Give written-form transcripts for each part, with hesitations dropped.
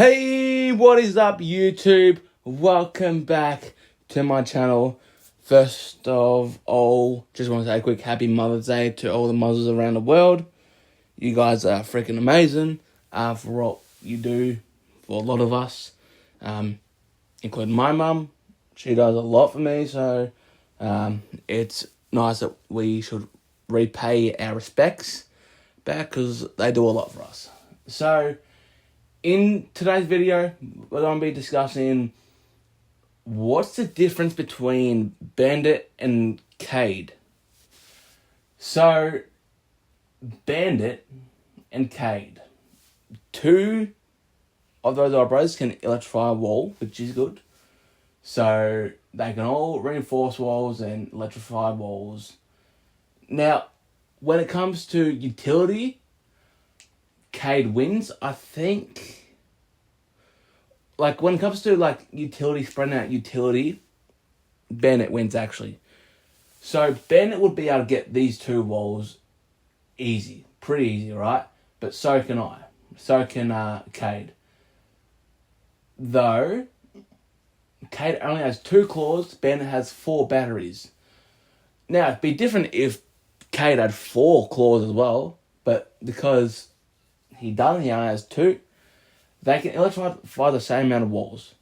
Hey, what is up, YouTube? Welcome back to my channel. First of all, just want to say a quick happy Mother's Day to all the mothers around the world. You guys are freaking amazing for what you do for a lot of us, including my mum. She does a lot for me, so it's nice that we should repay our respects back because they do a lot for us. So, in today's video, we're going to be discussing what's the difference between Bandit and Cade. So, Bandit and Cade, two of those operators can electrify a wall, which is good. So, they can all reinforce walls and electrify walls. Now, when it comes to utility, Cade wins, I think. Like, when it comes to, like, utility, spreading out utility, Bandit wins, actually. So, Bandit would be able to get these two walls easy. Pretty easy, right? But so can I. So can Cade. Though, Cade only has 2 claws, Bandit has 4 batteries. Now, it'd be different if Cade had 4 claws as well, but because he only has 2, they can electrify the same amount of walls.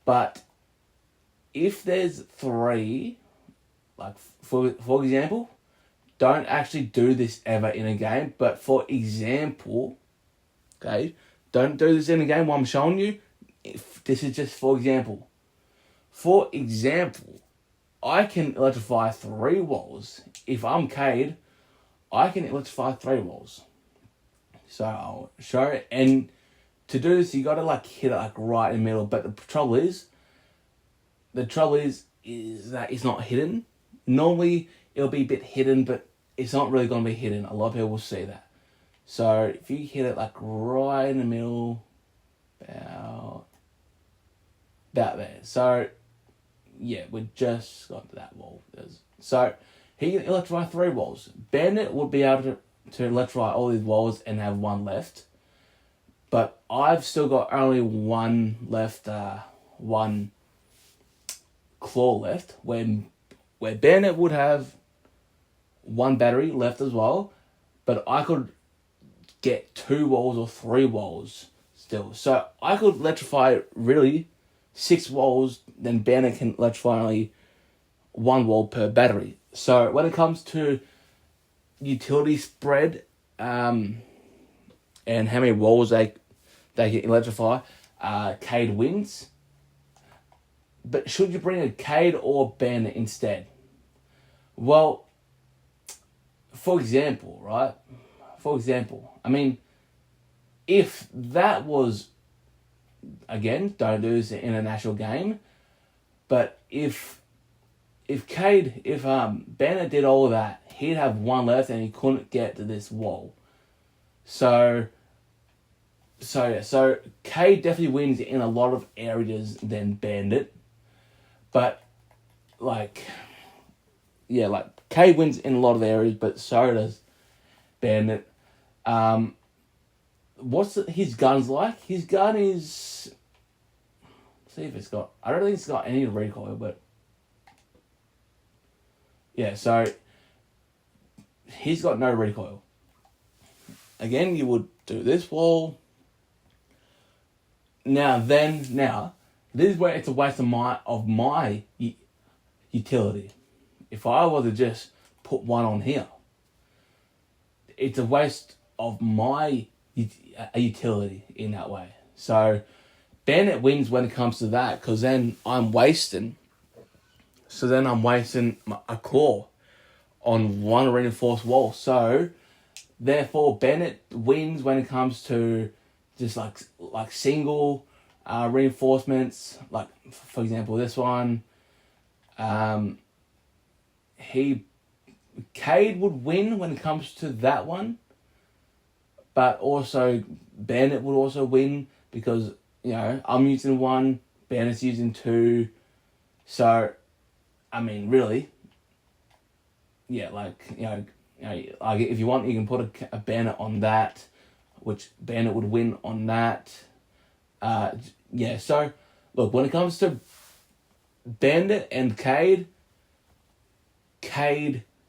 But if there's 3, like for example, don't actually do this ever in a game, but for example, okay, don't do this in a game while I'm showing you. If this is just for example. For example, I can electrify 3 walls. If I'm Cade, I can electrify 3 walls. So I'll show it, and to do this, you gotta like hit it like right in the middle. But the trouble is that it's not hidden. Normally it'll be a bit hidden, but it's not really gonna be hidden. A lot of people will see that. So if you hit it like right in the middle, about there. So yeah, we just got to that wall. So he can electrify 3 walls. Bandit would be able to electrify all these walls and have 1 left. But I've still got only 1 left, 1 claw left, where Bandit would have 1 battery left as well, but I could get 2 walls or 3 walls still. So I could electrify really 6 walls, then Bandit can electrify only 1 wall per battery. So when it comes to utility spread, and how many walls they can electrify, Cade wins. But should you bring a Cade or Bandit instead? Well, for example, right? For example, I mean, if that was, again, don't do this in an actual game, but if Bandit did all of that, he'd have 1 left and he couldn't get to this wall. So Cade definitely wins in a lot of areas than Bandit. But Cade wins in a lot of areas, but so does Bandit. What's his guns like? His gun is, see if it's got, I don't think it's got any recoil, but yeah, so he's got no recoil. Again, you would do this wall. Now, this is where it's a waste of my utility. If I were to just put 1 on here, it's a waste of my utility in that way. So, Bandit wins when it comes to that, because then I'm wasting. So then I'm wasting a claw on 1 reinforced wall. So, therefore, Bandit wins when it comes to just like single reinforcements. Like, for example, this one. Cade would win when it comes to that one. But also, Bandit would also win because, I'm using 1, Bandit's using 2. So, I mean, really, yeah, if you want, you can put a Bandit on that, which Bandit would win on that. Yeah, so, look, when it comes to Bandit and Cade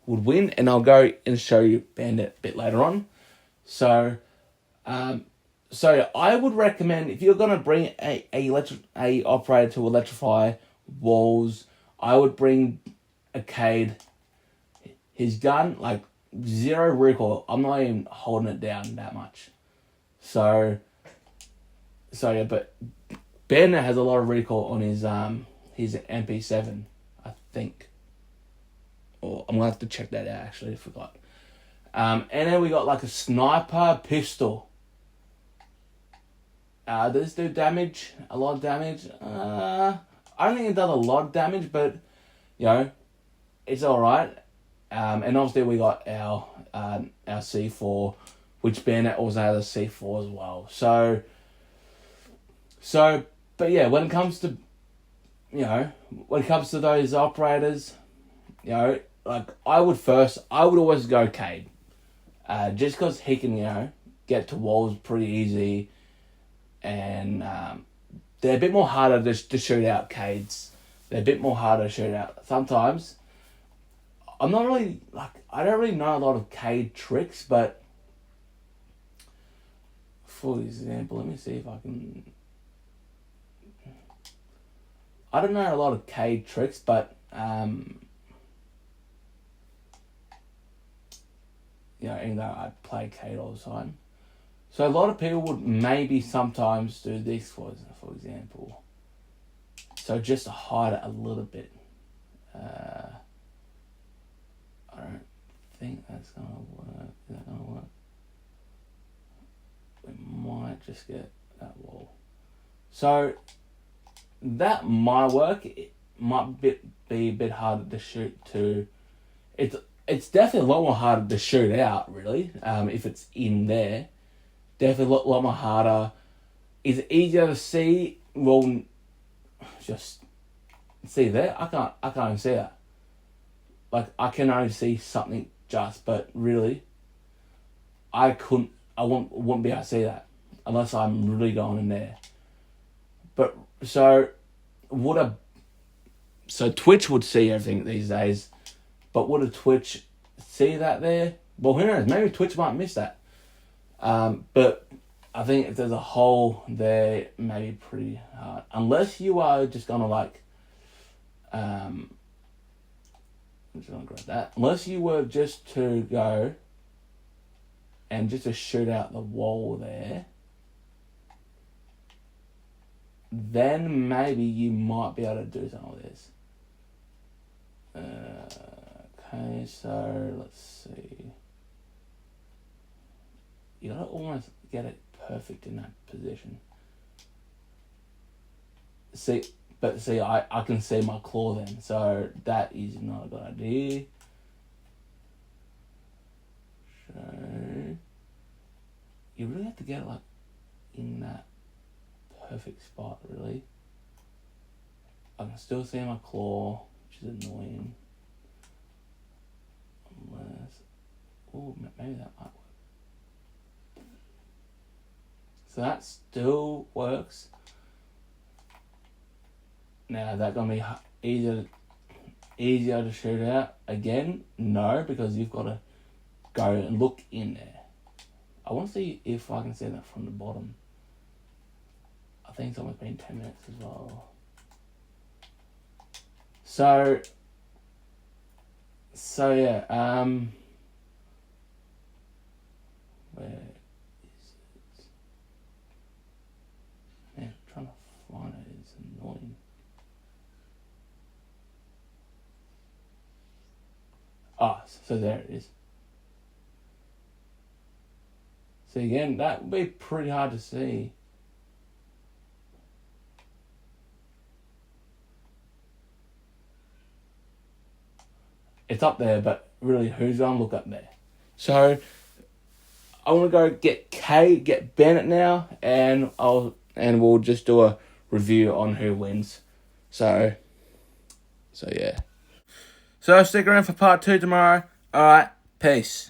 would win, and I'll go and show you Bandit a bit later on. So, I would recommend, if you're gonna bring a operator to electrify walls, I would bring a Cade. His gun, like, 0 recoil. I'm not even holding it down that much. So yeah, but Bandit has a lot of recoil on his MP7, I think. Or I'm gonna have to check that out. Actually, I forgot. And then we got like a sniper pistol. Does this do damage? A lot of damage? I don't think it does a lot of damage, but it's all right. And obviously we got our C4, which Bandit also has a C4 as well. But yeah, when it comes to those operators, like I would always go Cade, just because he can get to walls pretty easy, and they're a bit more harder to shoot out. Cades, they're a bit more harder to shoot out sometimes. I don't really know a lot of Cade tricks, but for example, let me see if I can. I don't know a lot of Cade tricks, but even though I play Cade all the time, so a lot of people would maybe sometimes do this for example. So just to hide it a little bit. I don't think that's gonna work. Is that gonna work? We might just get that wall. So that might work. It might be a bit harder to shoot to. It's definitely a lot more harder to shoot out, really. If it's in there, definitely a lot more harder. Is it easier to see? Well, just see there. I can't even see that. Like, I can only see something but really, I wouldn't be able to see that unless I'm really going in there. But so Twitch would see everything these days, but would a Twitch see that there? Well, who knows? Maybe Twitch might miss that. But I think if there's a hole there, maybe pretty hard. Unless you are just gonna I'm just gonna grab that. Unless you were just to go and just to shoot out the wall there, then maybe you might be able to do some of this. Okay, so let's see. You gotta almost get it perfect in that position. See, I can see my claw then, so that is not a good idea. So you really have to get it like in that perfect spot, really. I can still see my claw, which is annoying. Maybe that might work. So that still works. Now, is that going to be easier to shoot out again? No, because you've got to go and look in there. I want to see if I can see that from the bottom. I think it's almost been 10 minutes as well. So yeah, where is it? Man, trying to find it is annoying. So there it is. So again, that would be pretty hard to see. It's up there, but really, who's gonna look up there? So I want to go get Bandit now, and we'll just do a review on who wins. So yeah. So stick around for part 2 tomorrow. All right, peace.